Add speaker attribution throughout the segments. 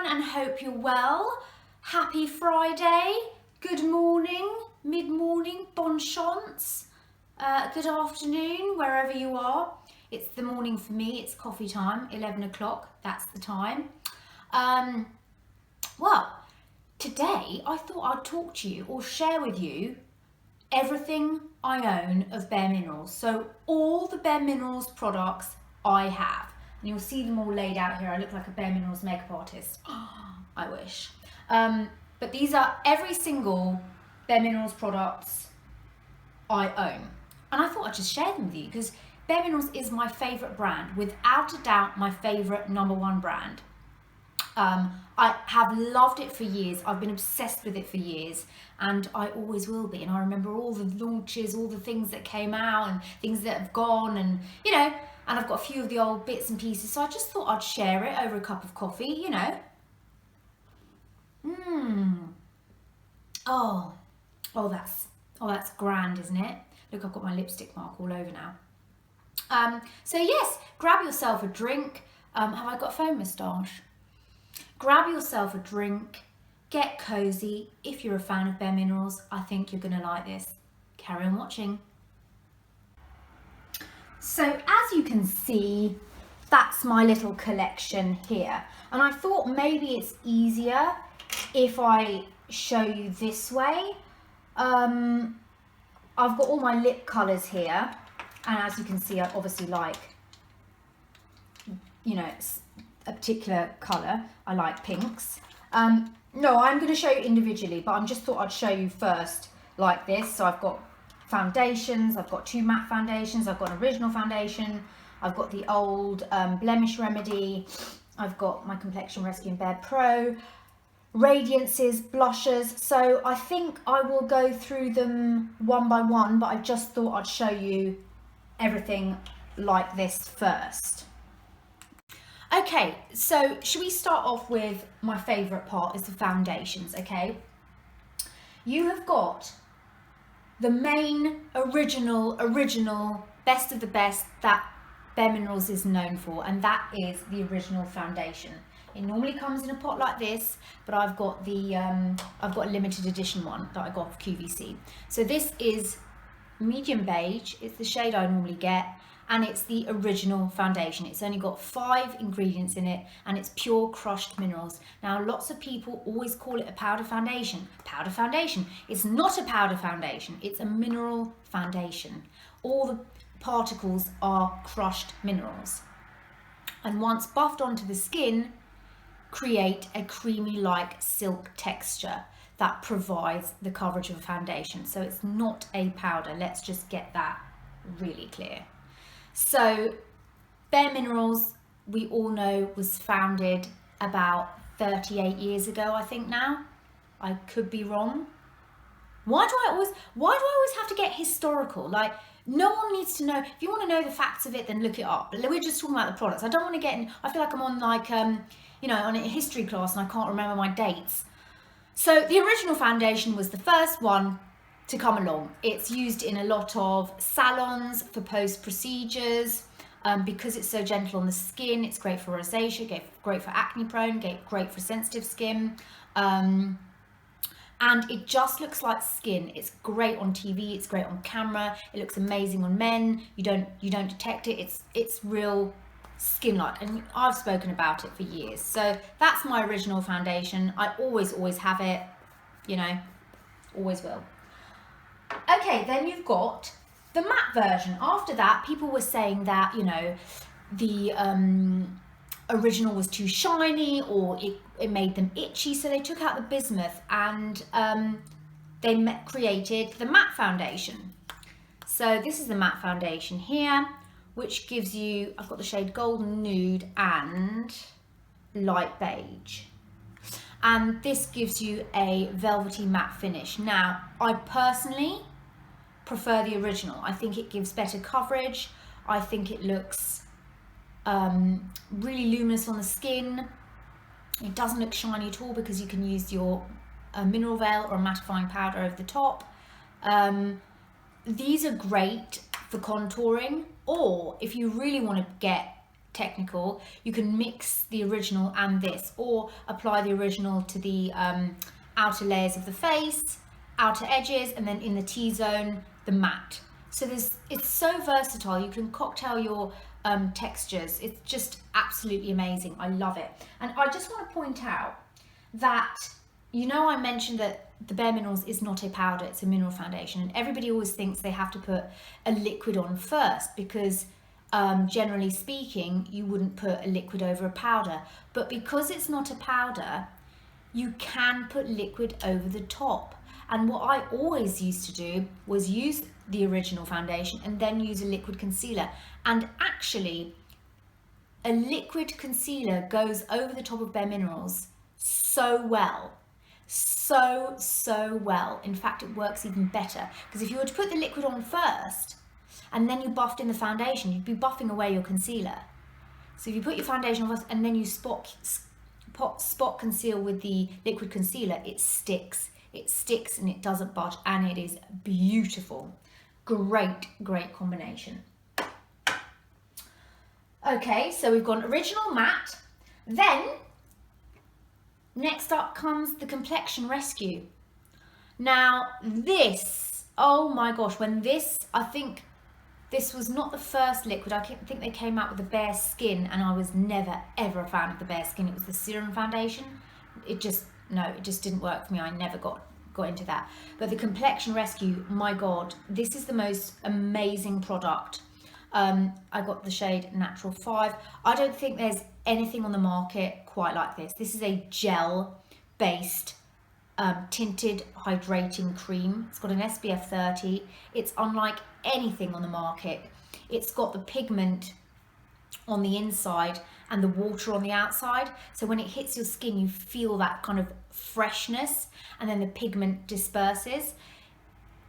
Speaker 1: and hope you're well. Happy Friday, good morning, mid-morning, bon chance, good afternoon, wherever you are. It's the morning for me, it's coffee time, 11 o'clock, that's the time. Well, today I thought I'd talk to you or share with you everything I own of Bareminerals. So all the Bareminerals products I have. And you'll see them all laid out here. I look like a Bareminerals makeup artist. Oh, I wish. But these are every single Bareminerals products I own. And I thought I'd just share them with you because Bareminerals is my favourite brand. Without a doubt, my favourite #1 brand. I have loved it for years. I've been obsessed with it for years, and I always will be. And I remember all the launches, all the things that came out and things that have gone, and you know, and I've got a few of the old bits and pieces. So I just thought I'd share it over a cup of coffee, you know. Oh, that's grand, isn't it? Look, I've got my lipstick mark all over now. So yes, grab yourself a drink. Have I got a foam moustache? Grab yourself a drink, get cozy. If you're a fan of Bareminerals, I think you're gonna like this. Carry on watching. So as you can see, that's my little collection here. And I thought maybe it's easier if I show you this way. I've got all my lip colours here. And as you can see, I obviously like, you know, a particular colour. I like pinks. No, I'm going to show you individually, but I just thought I'd show you first like this. So I've got foundations, I've got 2 matte foundations, I've got an original foundation, I've got the old Blemish Remedy, I've got my Complexion Rescue and barePro, Radiances, blushes. So I think I will go through them one by one, but I just thought I'd show you everything like this first. Okay, so should we start off with my favourite part is the foundations, okay? You have got the main original best of the best that Bareminerals is known for, and that is the original foundation. It normally comes in a pot like this, but I've got the a limited edition one that I got off QVC. So this is medium beige, it's the shade I normally get, and it's the original foundation. It's only got 5 ingredients in it, and it's pure crushed minerals. Now, lots of people always call it a powder foundation. Powder foundation. It's not a powder foundation. It's a mineral foundation. All the particles are crushed minerals. And once buffed onto the skin, create a creamy-like silk texture that provides the coverage of a foundation. So it's not a powder. Let's just get that really clear. So Bareminerals, we all know, was founded about 38 years ago, I think now. I could be wrong. Why do I always have to get historical? Like, no one needs to know. If you want to know the facts of it, then look it up. But we're just talking about the products. I don't want to get in, I feel like I'm on like, you know, on a history class and I can't remember my dates. So the original foundation was the first one to come along. It's used in a lot of salons for post procedures because it's so gentle on the skin. It's great for rosacea, great for acne prone, great for sensitive skin, and it just looks like skin. It's great on TV, it's great on camera, it looks amazing on men. You don't detect it. It's real skin-like, and I've spoken about it for years. So that's my original foundation. I always have it, you know, always will. Okay, then you've got the matte version. After that, people were saying that, you know, the original was too shiny or it made them itchy, so they took out the bismuth and they created the matte foundation. So this is the matte foundation here, which gives you, I've got the shade Golden Nude and Light Beige. And this gives you a velvety matte finish. Now, I personally prefer the original. I think it gives better coverage. I think it looks really luminous on the skin. It doesn't look shiny at all because you can use your mineral veil or a mattifying powder over the top. These are great for contouring, or if you really want to get technical, you can mix the original and this, or apply the original to the outer layers of the face, outer edges, and then in the T-zone, the matte. So it's so versatile. You can cocktail your textures. It's just absolutely amazing. I love it. And I just want to point out that, you know, I mentioned that the bareMinerals is not a powder, it's a mineral foundation. And everybody always thinks they have to put a liquid on first, because generally speaking, you wouldn't put a liquid over a powder. But because it's not a powder, you can put liquid over the top. And what I always used to do was use the original foundation and then use a liquid concealer. And actually, a liquid concealer goes over the top of bareMinerals so well. So well. In fact, it works even better, because if you were to put the liquid on first and then you buffed in the foundation, you'd be buffing away your concealer. So if you put your foundation on first and then you spot conceal with the liquid concealer, it sticks and it doesn't budge, and it is beautiful. Great combination. Okay, so we've got original matte. Then next up comes the Complexion Rescue. Now this, oh my gosh, I think this was not the first liquid. I think they came out with the Bare Skin, and I was never ever a fan of the Bare Skin. It was the serum foundation. It just didn't work for me. I never got into that. But the Complexion Rescue, my God, this is the most amazing product. I got the shade Natural 5. I don't think there's anything on the market quite like this. This is a gel based tinted hydrating cream. It's got an SPF 30. It's unlike anything on the market. It's got the pigment on the inside and the water on the outside, so when it hits your skin you feel that kind of freshness, and then the pigment disperses.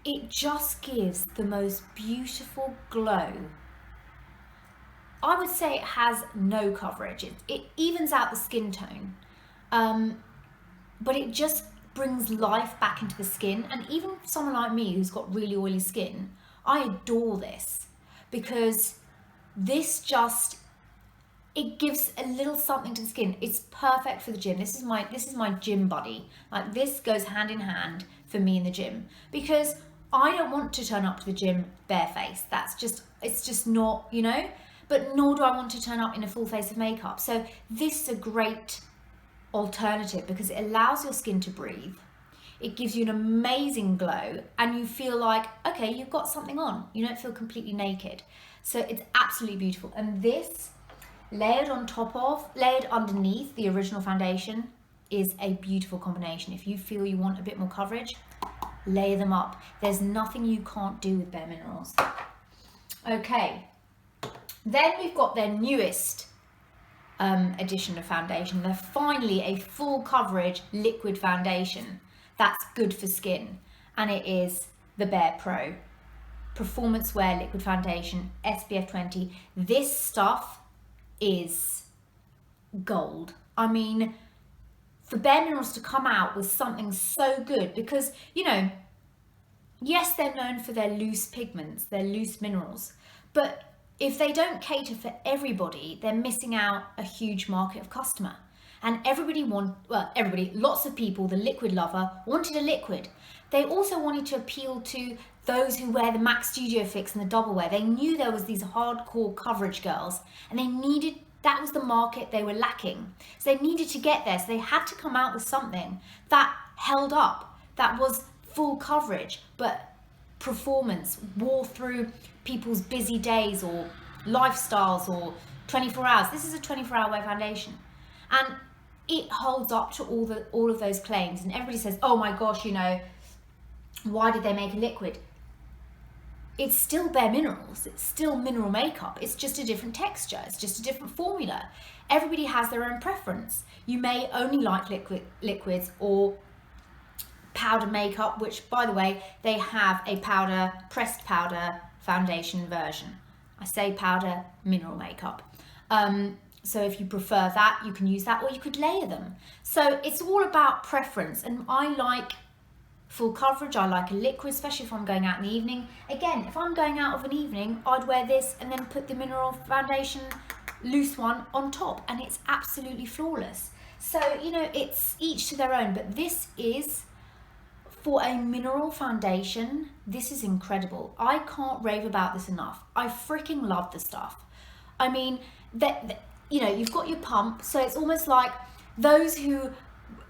Speaker 1: It just gives the most beautiful glow. I would say it has no coverage. It evens out the skin tone, but it just brings life back into the skin. And even for someone like me who's got really oily skin, I adore this, because this just, it gives a little something to the skin. It's perfect for the gym. This is my gym buddy. Like, this goes hand in hand for me in the gym, because I don't want to turn up to the gym barefaced. It's just not, you know, but nor do I want to turn up in a full face of makeup. So this is a great alternative, because it allows your skin to breathe. It gives you an amazing glow, and you feel like, okay, you've got something on. You don't feel completely naked. So it's absolutely beautiful. And this, layered underneath the original foundation, is a beautiful combination. If you feel you want a bit more coverage, layer them up. There's nothing you can't do with bareMinerals. Okay, then we've got their newest edition of foundation. They're finally a full coverage liquid foundation that's good for skin, and it is the barePro Performance Wear Liquid Foundation, SPF 20. This stuff is gold. I mean, for bareMinerals to come out with something so good, because, you know, yes, they're known for their loose pigments, their loose minerals, but if they don't cater for everybody, they're missing out a huge market of customer. And lots of people, the liquid lover, wanted a liquid. They also wanted to appeal to those who wear the MAC Studio Fix and the double wear. They knew there was these hardcore coverage girls, and that was the market they were lacking. So they needed to get there. So they had to come out with something that held up, that was full coverage, but performance, wore through people's busy days or lifestyles or 24 hours. This is a 24-hour wear foundation, and it holds up to all of those claims. And everybody says, oh my gosh, you know, why did they make a liquid? It's still bareMinerals. It's still mineral makeup. It's just a different texture. It's just a different formula. Everybody has their own preference. You may only like liquids or powder makeup, which, by the way, they have a pressed powder foundation version. I say powder mineral makeup. So if you prefer that, you can use that, or you could layer them. So it's all about preference, and I like full coverage. I like a liquid, especially if I'm going out in the evening. Again, if I'm going out of an evening, I'd wear this and then put the mineral foundation loose one on top, and it's absolutely flawless. So, you know, it's each to their own, but this is, for a mineral foundation, this is incredible. I can't rave about this enough. I freaking love the stuff. I mean, you know, you've got your pump, so it's almost like those who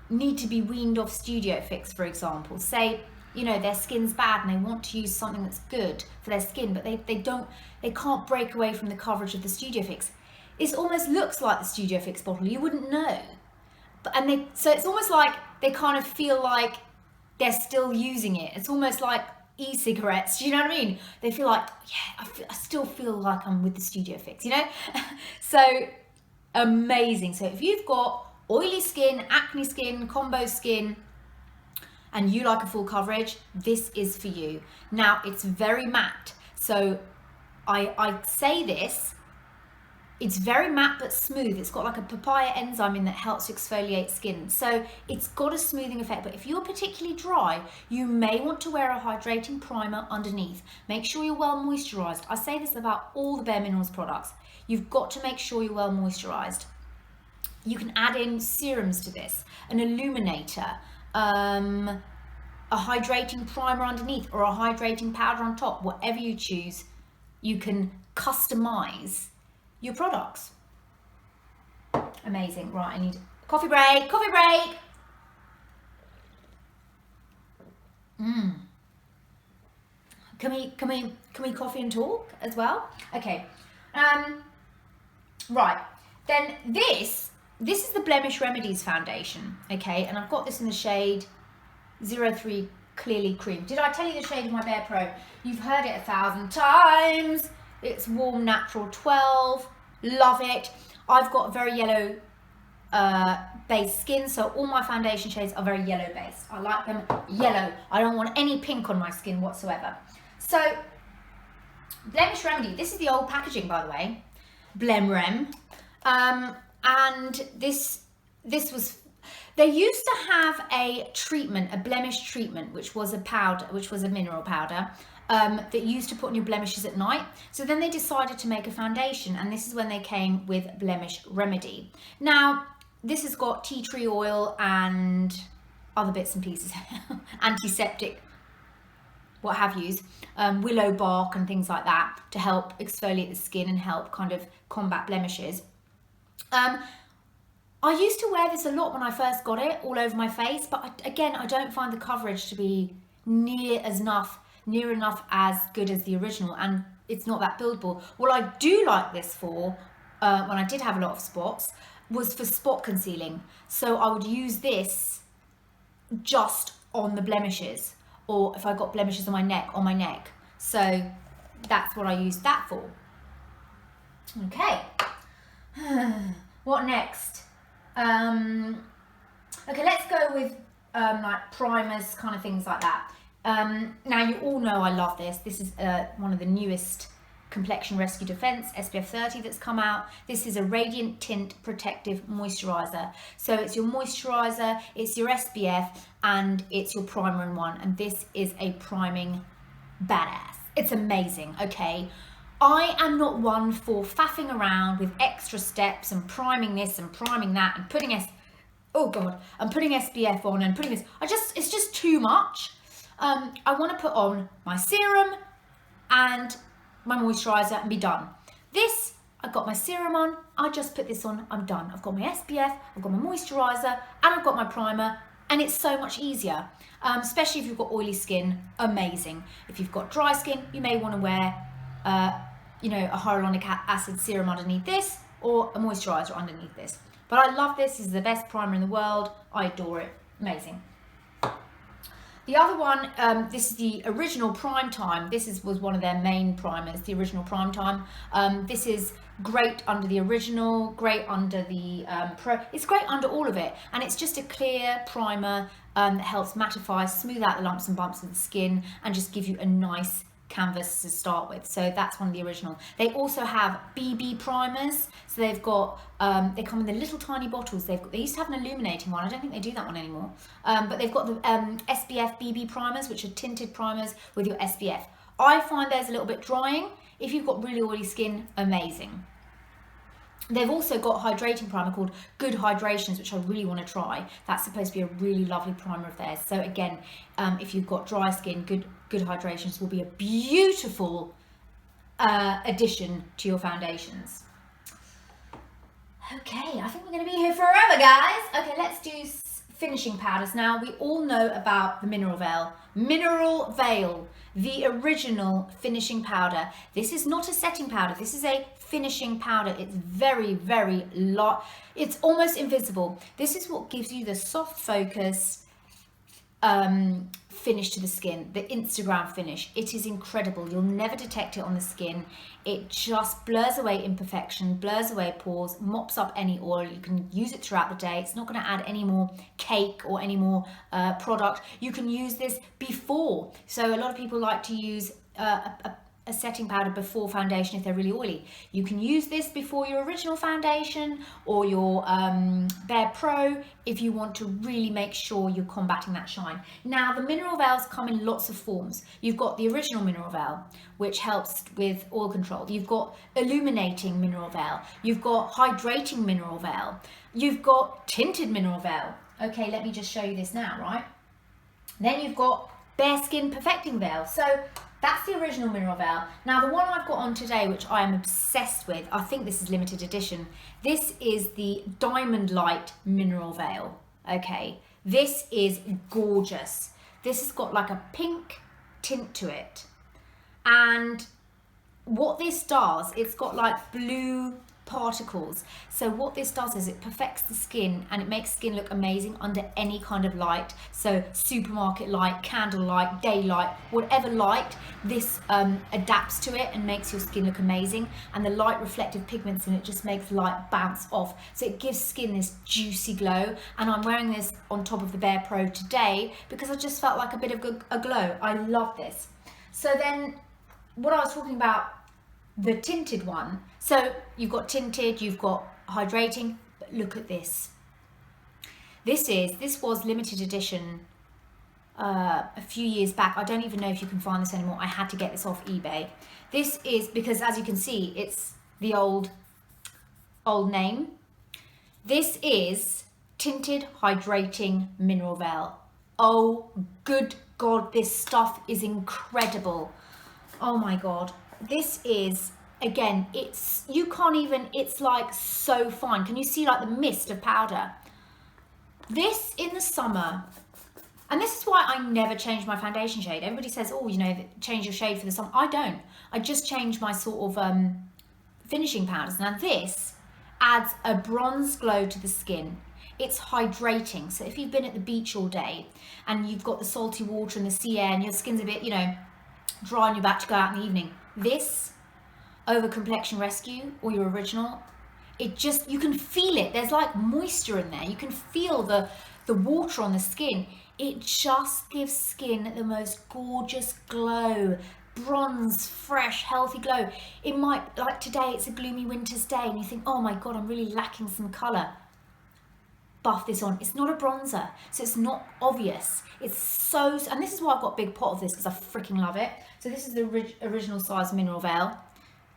Speaker 1: need to be weaned off Studio Fix, for example, say, you know, their skin's bad and they want to use something that's good for their skin, but they can't break away from the coverage of the Studio Fix. It almost looks like the Studio Fix bottle. You wouldn't know. So it's almost like they kind of feel like they're still using it. It's almost like e-cigarettes, do you know what I mean? They feel like, yeah, I still feel like I'm with the Studio Fix, you know? So amazing. So if you've got oily skin, acne skin, combo skin, and you like a full coverage, this is for you. Now, it's very matte. So I say this, it's very matte but smooth. It's got like a papaya enzyme in that helps exfoliate skin. So it's got a smoothing effect, but if you're particularly dry, you may want to wear a hydrating primer underneath. Make sure you're well moisturized. I say this about all the bareMinerals products. You've got to make sure you're well moisturized. You can add in serums to this, an illuminator, a hydrating primer underneath, or a hydrating powder on top. Whatever you choose, you can customize your products. Amazing. Right, I need coffee break. Coffee break. Can we coffee and talk as well? Okay. Right. Then this is the Blemish Remedies foundation. Okay, and I've got this in the shade 03 Clearly Cream. Did I tell you the shade of my barePro? You've heard it 1,000 times. It's Warm Natural 12. Love it. I've got very yellow based skin, so all my foundation shades are very yellow based. I like them yellow. I don't want any pink on my skin whatsoever. So Blemish Remedy, this is the old packaging, by the way. Blemrem. And this was, they used to have a treatment, a blemish treatment, which was a powder, which was a mineral powder, that you used to put on your blemishes at night. So then they decided to make a foundation, and this is when they came with Blemish Remedy. Now, this has got tea tree oil and other bits and pieces, antiseptic, what have yous, willow bark and things like that to help exfoliate the skin and help kind of combat blemishes. I used to wear this a lot when I first got it, all over my face, but again, I don't find the coverage to be near enough as good as the original, and it's not that buildable. What I do like this for, when I did have a lot of spots, was for spot concealing. So I would use this just on the blemishes, or if I got blemishes on my neck. So that's what I used that for. Okay. What next? Okay, let's go with like primers, kind of things like that. Now you all know I love this. This is one of the newest Complexion Rescue Defense SPF 30 that's come out. This is a radiant tint protective moisturizer. So it's your moisturizer, it's your SPF, and it's your primer in one. And this is a priming badass. It's amazing. Okay. I am not one for faffing around with extra steps and priming this and priming that and putting putting SPF on and putting this. It's just too much. I want to put on my serum and my moisturizer and be done. This, I've got my serum on, I just put this on, I'm done. I've got my SPF, I've got my moisturizer, and I've got my primer, and it's so much easier. Especially if you've got oily skin, amazing. If you've got dry skin, you may want to wear a hyaluronic acid serum underneath this, or a moisturizer underneath this. But I love this. This is the best primer in the world. I adore it. Amazing. The other one, this is the original Prime Time. This was one of their main primers, the original Prime Time. This is great under the original, great under the Pro. It's great under all of it. And it's just a clear primer that helps mattify, smooth out the lumps and bumps of the skin, and just give you a nice canvas to start with. So that's one of the original. They also have BB primers. So they've got they come in the little tiny bottles. They used to have an illuminating one. I don't think they do that one anymore. But they've got the SPF BB primers, which are tinted primers with your SPF. I find those a little bit drying. If you've got really oily skin, amazing. They've also got a hydrating primer called Good Hydrations, which I really want to try. That's supposed to be a really lovely primer of theirs. So again, if you've got dry skin, Good Hydrations will be a beautiful addition to your foundations. Okay, I think we're going to be here forever, guys. Okay, let's do finishing powders now. We all know about the Mineral Veil. Mineral Veil, the original finishing powder. This is not a setting powder. This is a finishing powder. It's very, very light. It's almost invisible. This is what gives you the soft focus finish to the skin, the Instagram finish. It is incredible. You'll never detect it on the skin. It just blurs away imperfection, blurs away pores, mops up any oil. You can use it throughout the day. It's not going to add any more cake or any more product. You can use this before. So a lot of people like to use a setting powder before foundation if they're really oily. You can use this before your original foundation or your barePro if you want to really make sure you're combating that shine. Now, the mineral veils come in lots of forms. You've got the original mineral veil, which helps with oil control. You've got illuminating mineral veil. You've got hydrating mineral veil. You've got tinted mineral veil. Okay, let me just show you this now, right? Then you've got bare skin perfecting veil. So that's the original mineral veil. Now the one I've got on today, which I am obsessed with, I think this is limited edition. This is the Diamond Light mineral veil. Okay, this is gorgeous. This has got like a pink tint to it. And what this does, it's got like blue particles. So what this does is it perfects the skin and it makes skin look amazing under any kind of light. So supermarket light, candle light, daylight, whatever light, this adapts to it and makes your skin look amazing. And the light reflective pigments in it just makes light bounce off. So it gives skin this juicy glow. And I'm wearing this on top of the barePro today because I just felt like a bit of a glow. I love this. So then what I was talking about, the tinted one. So you've got tinted, you've got hydrating, but look at this. This was limited edition a few years back. I don't even know if you can find this anymore. I had to get this off eBay. This is because, as you can see, it's the old name. This is tinted hydrating mineral veil. Oh good God, this stuff is incredible. Oh my God. This is, again, it's, you can't even, it's like so fine. Can you see like the mist of powder? This in the summer, and this is why I never change my foundation shade. Everybody says, oh, you know, change your shade for the summer. I don't. I just change my sort of finishing powders. Now this adds a bronze glow to the skin. It's hydrating. So if you've been at the beach all day and you've got the salty water and the sea air and your skin's a bit, you know, dry and you're about to go out in the evening, this over Complexion Rescue or your original, it just, you can feel it. There's like moisture in there. You can feel the water on the skin. It just gives skin the most gorgeous glow, bronze, fresh, healthy glow. It might, like today, it's a gloomy winter's day and you think, oh my God, I'm really lacking some color. Buff this on. It's not a bronzer, so it's not obvious. It's so, and this is why I've got a big pot of this because I freaking love it. So this is the original size mineral veil,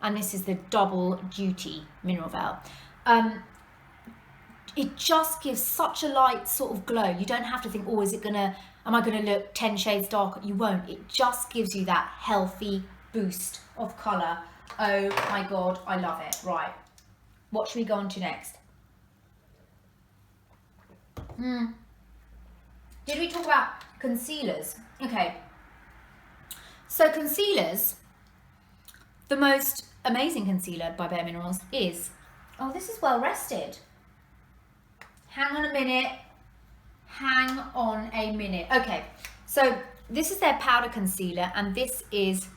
Speaker 1: and this is the double duty mineral veil. It just gives such a light sort of glow. You don't have to think, oh, is it gonna, am I gonna look 10 shades darker? You won't. It just gives you that healthy boost of color. Oh my God, I love it. Right, what should we go on to next? Did we talk about concealers? Okay, so concealers, the most amazing concealer by Bareminerals is, oh, this is well rested. Hang on a minute. Hang on a minute. Okay, so this is their powder concealer and this is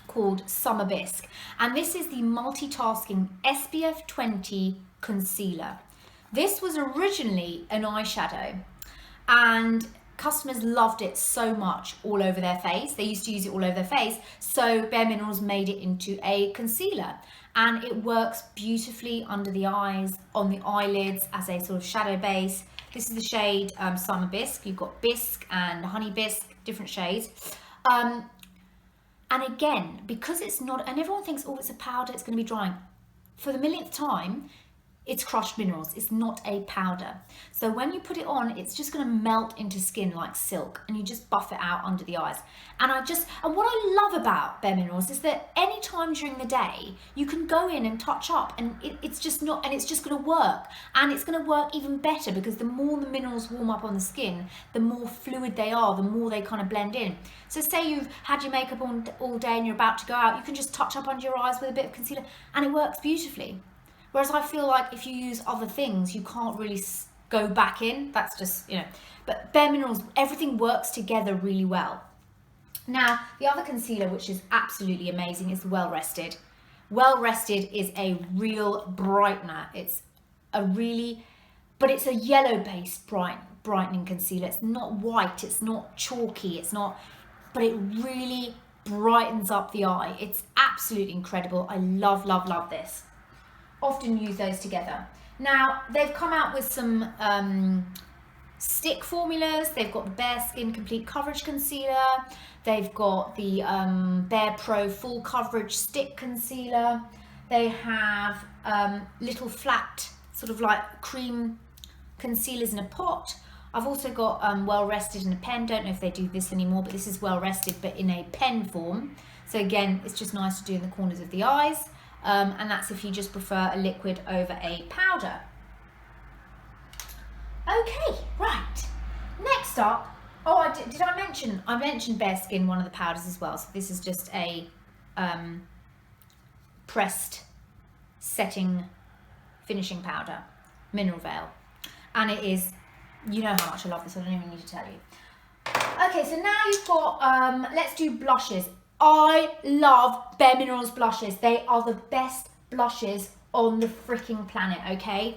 Speaker 1: called Summer Bisque. And this is the Multitasking SPF 20 concealer. This was originally an eyeshadow and customers loved it so much all over their face. They used to use it all over their face. So Bareminerals made it into a concealer and it works beautifully under the eyes, on the eyelids as a sort of shadow base. This is the shade Summer Bisque. You've got Bisque and Honey Bisque, different shades. And again, because it's not, and everyone thinks, oh, it's a powder, it's going to be drying. for the millionth time, it's crushed minerals. It's not a powder. So when you put it on, it's just going to melt into skin like silk, and you just buff it out under the eyes. And what I love about bareMinerals is that any time during the day, you can go in and touch up, and it's just going to work. And it's going to work even better because the more the minerals warm up on the skin, the more fluid they are, the more they kind of blend in. So say you've had your makeup on all day and you're about to go out, you can just touch up under your eyes with a bit of concealer, and it works beautifully. Whereas I feel like if you use other things, you can't really go back in. That's just, but bareMinerals, everything works together really well. Now, the other concealer, which is absolutely amazing, is Well Rested. Well Rested is a real brightener. It's a yellow-based brightening concealer. It's not white, it's not chalky, but it really brightens up the eye. It's absolutely incredible. I love, love, love this. Often use those together. Now, they've come out with some stick formulas. They've got the Bare Skin Complete Coverage Concealer. They've got the barePro Full Coverage Stick Concealer. They have little flat, sort of like cream concealers in a pot. I've also got Well Rested in a pen. Don't know if they do this anymore, but this is Well Rested, but in a pen form. So again, it's just nice to do in the corners of the eyes. And that's if you just prefer a liquid over a powder. Okay, right. Next up, did I mention? I mentioned Bare Skin, one of the powders as well. So this is just a pressed setting finishing powder, Mineral Veil, and it is. You know how much I love this. I don't even need to tell you. Okay, so now you've got. Let's do blushes. I love bareMinerals blushes. They are the best blushes on the freaking planet, okay?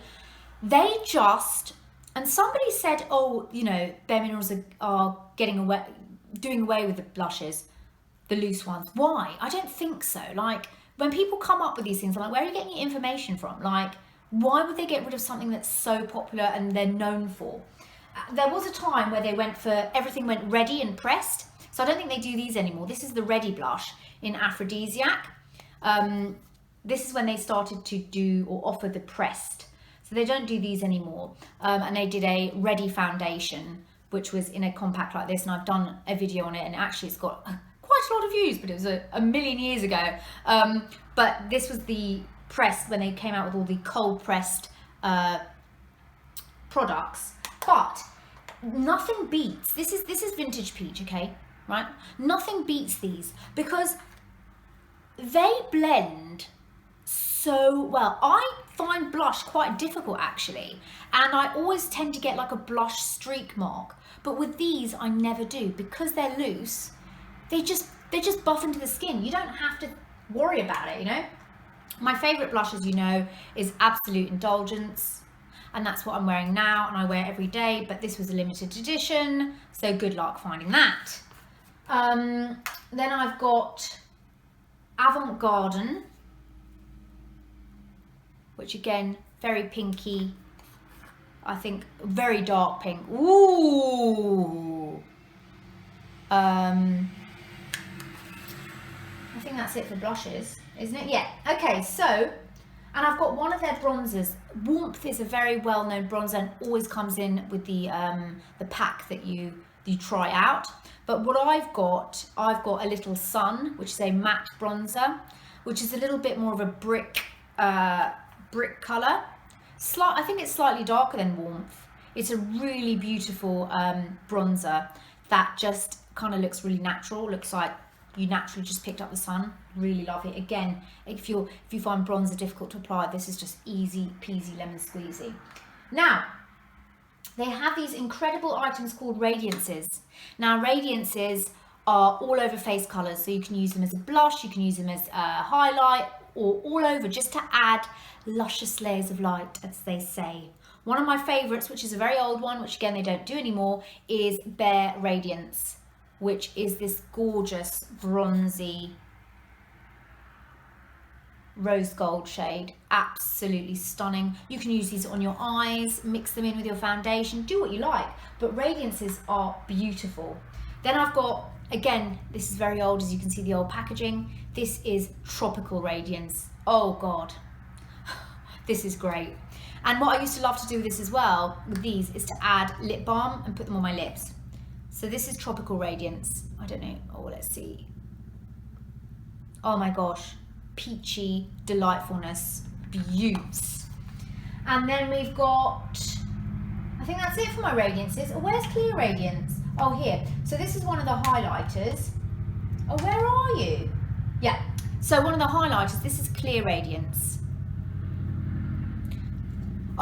Speaker 1: They just, and somebody said, oh, bareMinerals are doing away with the blushes, the loose ones. Why? I don't think so. Like, when people come up with these things, I'm like, where are you getting your information from? Like, why would they get rid of something that's so popular and they're known for? There was a time where everything went ready and pressed. So I don't think they do these anymore. This is the Ready blush in Aphrodisiac. This is when they started to do or offer the pressed. So they don't do these anymore. And they did a Ready foundation, which was in a compact like this. And I've done a video on it, and actually it's got quite a lot of views, but it was a million years ago. But this was the pressed when they came out with all the cold pressed products. But nothing beats, this is Vintage Peach, okay? Right? Nothing beats these because they blend so well. I find blush quite difficult actually, and I always tend to get like a blush streak mark, but with these I never do because they're loose. They just buff into the skin. You don't have to worry about it, My favorite blush, as you know, is Absolute Indulgence, and that's what I'm wearing now, and I wear it every day, but this was a limited edition, so good luck finding that. Then I've got Avant Garden, which again, very pinky, I think very dark pink. Ooh. I think that's it for blushes, isn't it? Yeah, okay, so, and I've got one of their bronzers. Warmth is a very well-known bronzer and always comes in with the pack that you try out. But what I've got a little Sun, which is a matte bronzer, which is a little bit more of a brick color. I think it's slightly darker than Warmth. It's a really beautiful bronzer that just kind of looks really natural. Looks like you naturally just picked up the sun. Really love it. Again, if you find bronzer difficult to apply, this is just easy peasy lemon squeezy. Now, they have these incredible items called Radiances. Now, Radiances are all over face colors, so you can use them as a blush, you can use them as a highlight, or all over just to add luscious layers of light, as they say. One of my favorites, which is a very old one, which again they don't do anymore, is Bare Radiance, which is this gorgeous bronzy rose gold shade. Absolutely stunning. You can use these on your eyes, mix them in with your foundation, do what you like, but Radiances are beautiful. Then I've got, again, this is very old, as you can see the old packaging. This is Tropical Radiance. Oh God, This is great. And what I used to love to do with this as well, with these, is to add lip balm and put them on my lips. So this is Tropical Radiance. I don't know, oh, let's see. Oh my gosh, peachy delightfulness, beauts. And then we've got, I think that's it for my Radiances. Oh, where's Clear Radiance? Oh, here. So this is one of the highlighters. Oh, where are you? Yeah, so one of the highlighters, this is Clear Radiance.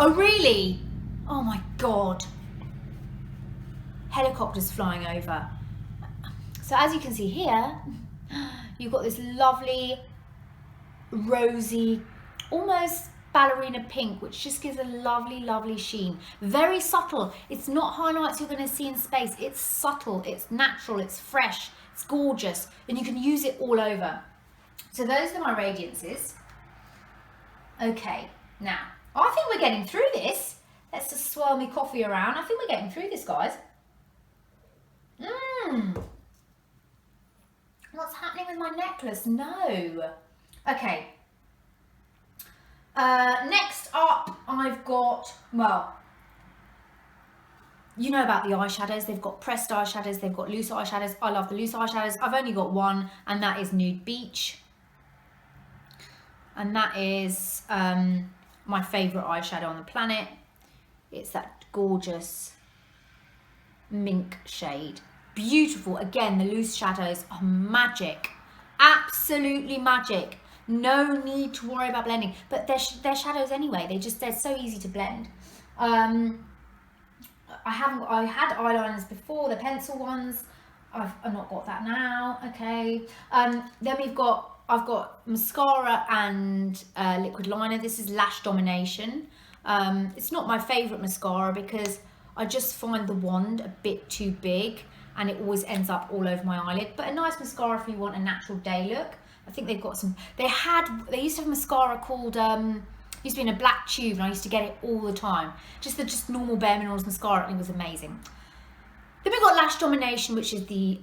Speaker 1: Oh, really? Oh my God. Helicopters flying over. So as you can see here, you've got this lovely, rosy, almost ballerina pink, which just gives a lovely, lovely sheen. Very subtle. It's not highlights you're going to see in space. It's subtle, it's natural, it's fresh, it's gorgeous, and you can use it all over. So those are my Radiances. Okay, now, I think we're getting through this. Let's just swirl me coffee around. I think we're getting through this, guys. What's happening with my necklace? No. Okay. Next up, I've got, well, you know about the eyeshadows. They've got pressed eyeshadows. They've got loose eyeshadows. I love the loose eyeshadows. I've only got one, and that is Nude Beach. And that is my favourite eyeshadow on the planet. It's that gorgeous mink shade. Beautiful. Again, the loose shadows are magic. Absolutely magic. No need to worry about blending. But they're shadows anyway. They're so easy to blend. I had eyeliners before, the pencil ones. I've not got that now. Okay. Then I've got mascara and liquid liner. This is Lash Domination. It's not my favourite mascara because I just find the wand a bit too big and it always ends up all over my eyelid. But a nice mascara if you want a natural day look. I think they've got some, they used to have mascara called, used to be in a black tube and I used to get it all the time. Just normal BareMinerals mascara, and it was amazing. Then we've got Lash Domination, which is the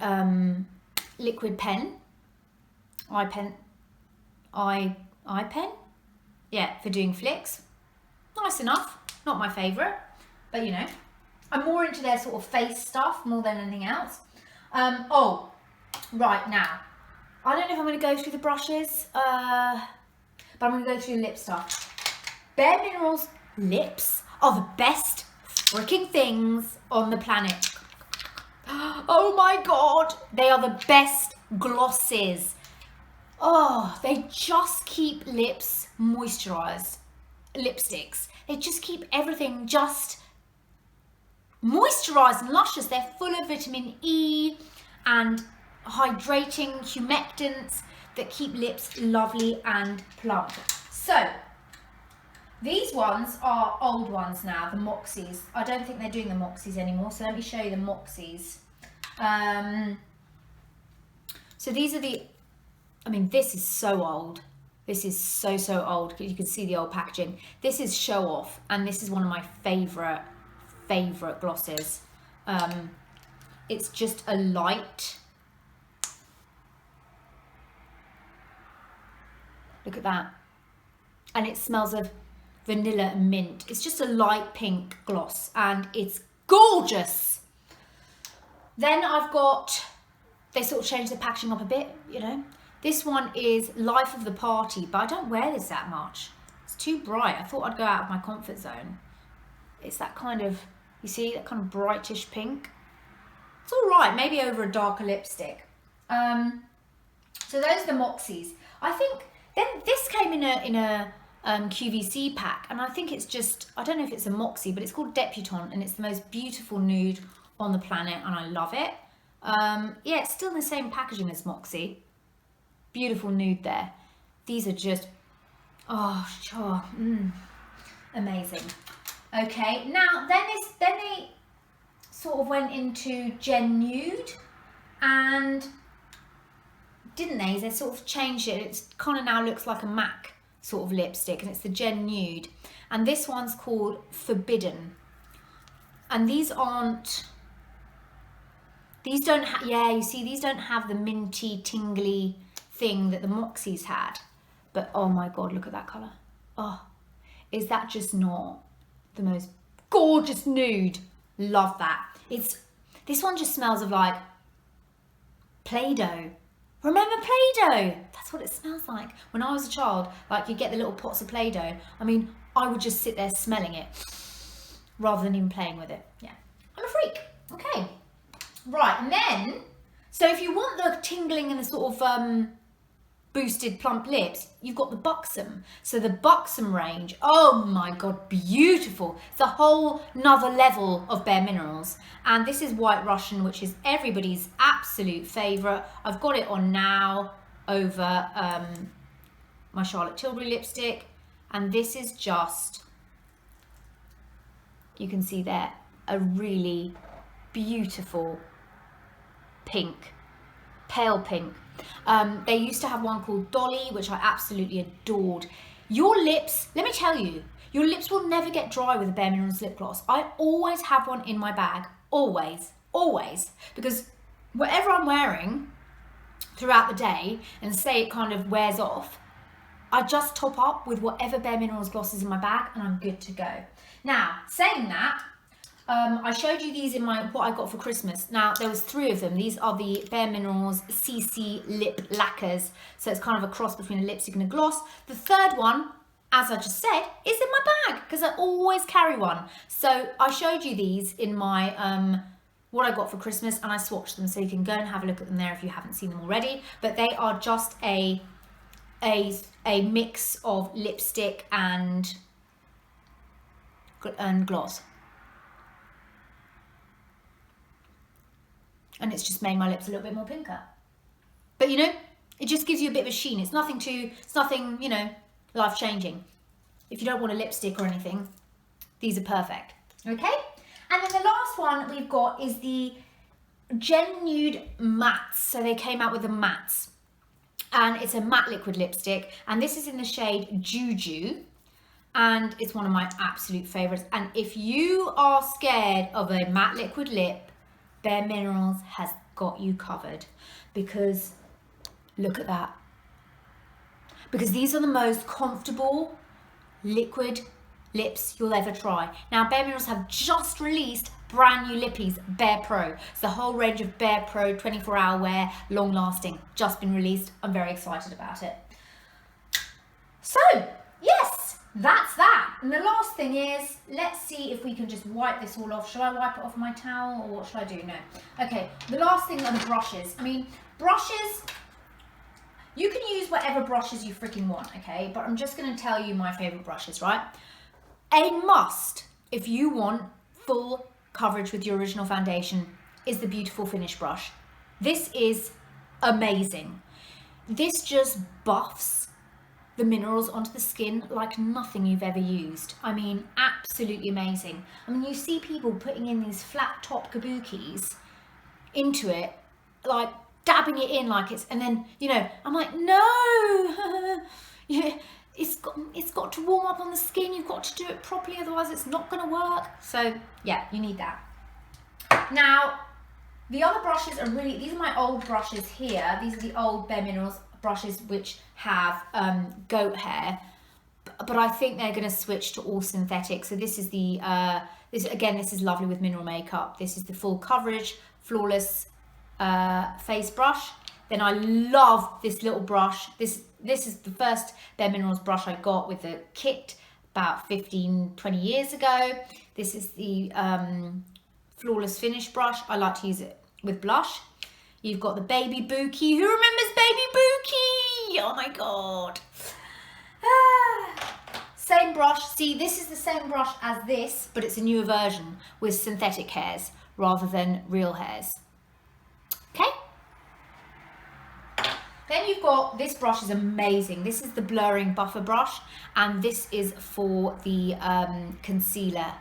Speaker 1: liquid pen. Eye pen. Yeah, for doing flicks. Nice enough. Not my favourite, but you know. I'm more into their sort of face stuff more than anything else. Oh, right now. I don't know if I'm going to go through the brushes, but I'm going to go through the lip stuff. BareMinerals lips are the best freaking things on the planet. Oh my God. They are the best glosses. Oh, they just keep lips moisturized. Lipsticks. They just keep everything just moisturized and luscious. They're full of vitamin E and hydrating humectants that keep lips lovely and plump. So these ones are old ones now, the Moxies. I don't think they're doing the Moxies anymore, so let me show you the Moxies. So these are the, I mean, this is so old. This is so old. You can see the old packaging. This is Show Off, and this is one of my favorite glosses. It's just a light, look at that, and it smells of vanilla and mint. It's just a light pink gloss and it's gorgeous. Then I've got, they sort of changed the packaging up a bit, you know. This one is Life of the Party, but I don't wear this that much. It's too bright. I thought I'd go out of my comfort zone. It's that kind of, you see, that kind of brightish pink. It's all right, maybe over a darker lipstick. So those are the Moxies. I think, then this came in a QVC pack, and I think it's just, I don't know if it's a Moxie, but it's called Debutante, and it's the most beautiful nude on the planet, and I love it. Yeah, it's still in the same packaging as Moxie. Beautiful nude there. These are just, oh, sure, amazing. Okay, now then they sort of went into Gen Nude, and didn't they? They sort of changed it. It kind of now looks like a MAC sort of lipstick, and it's the Gen Nude. And this one's called Forbidden. And these aren't, these don't have, yeah, you see, these don't have the minty, tingly thing that the Moxies had. But oh my God, look at that colour. Oh, Is that just not the most gorgeous nude? Love that. This one just smells of like Play-Doh. Remember Play-Doh? That's what it smells like. When I was a child, like you get the little pots of Play-Doh. I mean, I would just sit there smelling it rather than even playing with it. Yeah, I'm a freak. Okay, right, and then, so if you want the tingling and the sort of boosted plump lips, you've got the Buxom. So the Buxom range, oh my God, beautiful. It's a whole nother level of bareMinerals. And this is White Russian, which is everybody's absolute favorite. I've got it on now over my Charlotte Tilbury lipstick. And this is just, you can see there, a really beautiful pink, pale pink. They used to have one called Dolly, which I absolutely adored. Your lips, let me tell you, your lips will never get dry with a bareMinerals lip gloss. I always have one in my bag, always, always, because whatever I'm wearing throughout the day, and say it kind of wears off, I just top up with whatever bareMinerals gloss is in my bag and I'm good to go. Now, saying that, I showed you these in what I got for Christmas. Now, there was 3 of them. These are the Bareminerals Cc Lip Lacquers. So it's kind of a cross between a lipstick and a gloss. The third one, as I just said, is in my bag because I always carry one. So I showed you these in my, what I got for Christmas, and I swatched them. So you can go and have a look at them there if you haven't seen them already. But they are just a mix of lipstick and gloss. And it's just made my lips a little bit more pinker. But you know, it just gives you a bit of a sheen. It's nothing, you know, life-changing. If you don't want a lipstick or anything, these are perfect. Okay? And then the last one we've got is the Gen Nude Mattes. So they came out with the mattes. And it's a matte liquid lipstick. And this is in the shade Juju. And it's one of my absolute favorites. And if you are scared of a matte liquid lip, bareMinerals has got you covered, because look at that. Because these are the most comfortable liquid lips you'll ever try. Now, bareMinerals have just released brand new lippies, barePro. It's the whole range of barePro 24-hour wear, long lasting, just been released. I'm very excited about it. So, yes. That's that. And the last thing is, let's see if we can just wipe this all off. Shall I wipe it off my towel or what should I do? No. Okay, the last thing are the brushes. I mean, brushes, you can use whatever brushes you freaking want, okay? But I'm just going to tell you my favorite brushes, right? A must, if you want full coverage with your original foundation, is the Beautiful Finish brush. This is amazing. This just buffs the minerals onto the skin like nothing you've ever used. I mean, absolutely amazing. I mean, you see people putting in these flat top kabukis into it, like dabbing it in like it's, and then, you know, I'm like, no, yeah, it's got to warm up on the skin. You've got to do it properly, otherwise it's not gonna work. So yeah, you need that. Now, the other brushes are really, these are my old brushes here. These are the old bareMinerals brushes which have goat hair, but I think they're going to switch to all synthetic. So this is the this is lovely with mineral makeup. This is the full coverage flawless face brush. Then I love this little brush. This is the first bareMinerals brush I got with the kit about 15-20 years ago. This is the flawless finish brush. I like to use it with blush. You've got the Baby Buki. Who remembers Baby Buki? Oh my God. Same brush. See, this is the same brush as this, but it's a newer version with synthetic hairs rather than real hairs. Okay. Then you've got, this brush is amazing. This is the Blurring Buffer brush, and this is for the concealer,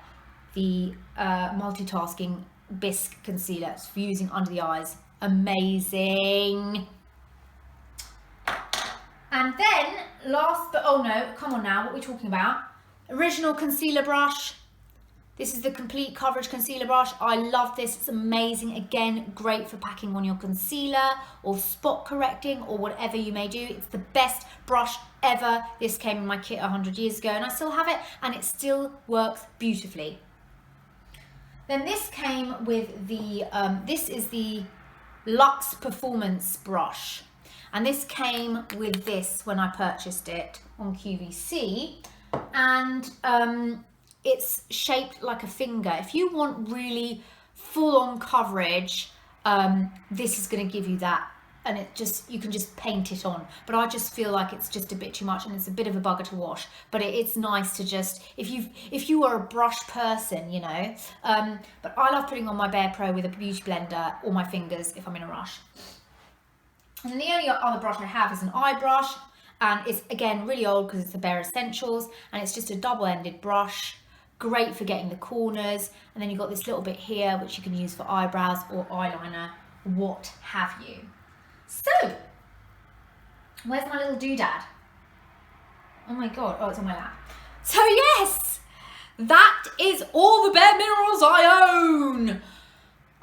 Speaker 1: the Multitasking Bisque concealer. It's for using under the eyes. Amazing. And then last but, oh no, come on now, what are we talking about? Original concealer brush, This is the Complete Coverage Concealer Brush. I love this, it's amazing. Again, great for packing on your concealer or spot correcting or whatever you may do. It's the best brush ever. This came in my kit 100 years ago and I still have it and it still works beautifully. Then this came with the, this is the Luxe Performance brush. And this came with this when I purchased it on QVC. And it's shaped like a finger. If you want really full-on coverage, this is going to give you that, and it just, you can just paint it on. But I just feel like it's just a bit too much and it's a bit of a bugger to wash. But it's nice to just, if you are a brush person, you know. But I love putting on my barePro with a beauty blender or my fingers if I'm in a rush. And then the only other brush I have is an eye brush, and it's again really old because it's the Bare Essentials, and it's just a double-ended brush. Great for getting the corners, and then you've got this little bit here which you can use for eyebrows or eyeliner, what have you. So, where's my little doodad? Oh my god, oh, it's on my lap. So yes, that is all the bareMinerals I own.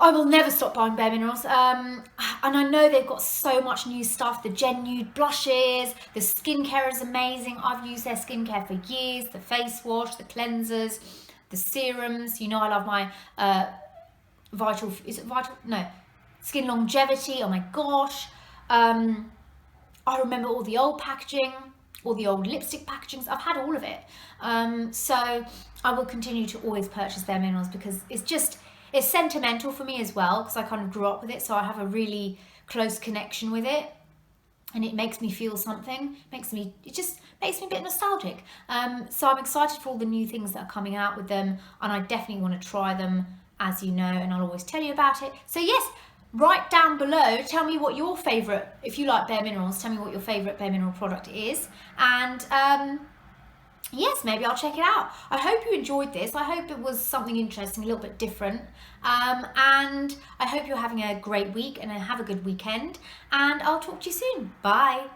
Speaker 1: I will never stop buying bareMinerals, and I know they've got so much new stuff. The Nude blushes, the skincare is amazing. I've used their skincare for years. The face wash, the cleansers, the serums. You know I love my Skin Longevity. Oh my gosh. I remember all the old packaging, all the old lipstick packagings. I've had all of it. So I will continue to always purchase bareMinerals because it's sentimental for me as well, because I kind of grew up with it, so I have a really close connection with it, and it makes me feel something. It just makes me a bit nostalgic. So I'm excited for all the new things that are coming out with them, and I definitely want to try them, as you know, and I'll always tell you about it. So yes, write down below, tell me what your favourite, if you like bareMinerals, tell me what your favourite bareMineral product is, and yes, maybe I'll check it out. I hope you enjoyed this. I hope it was something interesting, a little bit different. And I hope you're having a great week and have a good weekend. And I'll talk to you soon. Bye.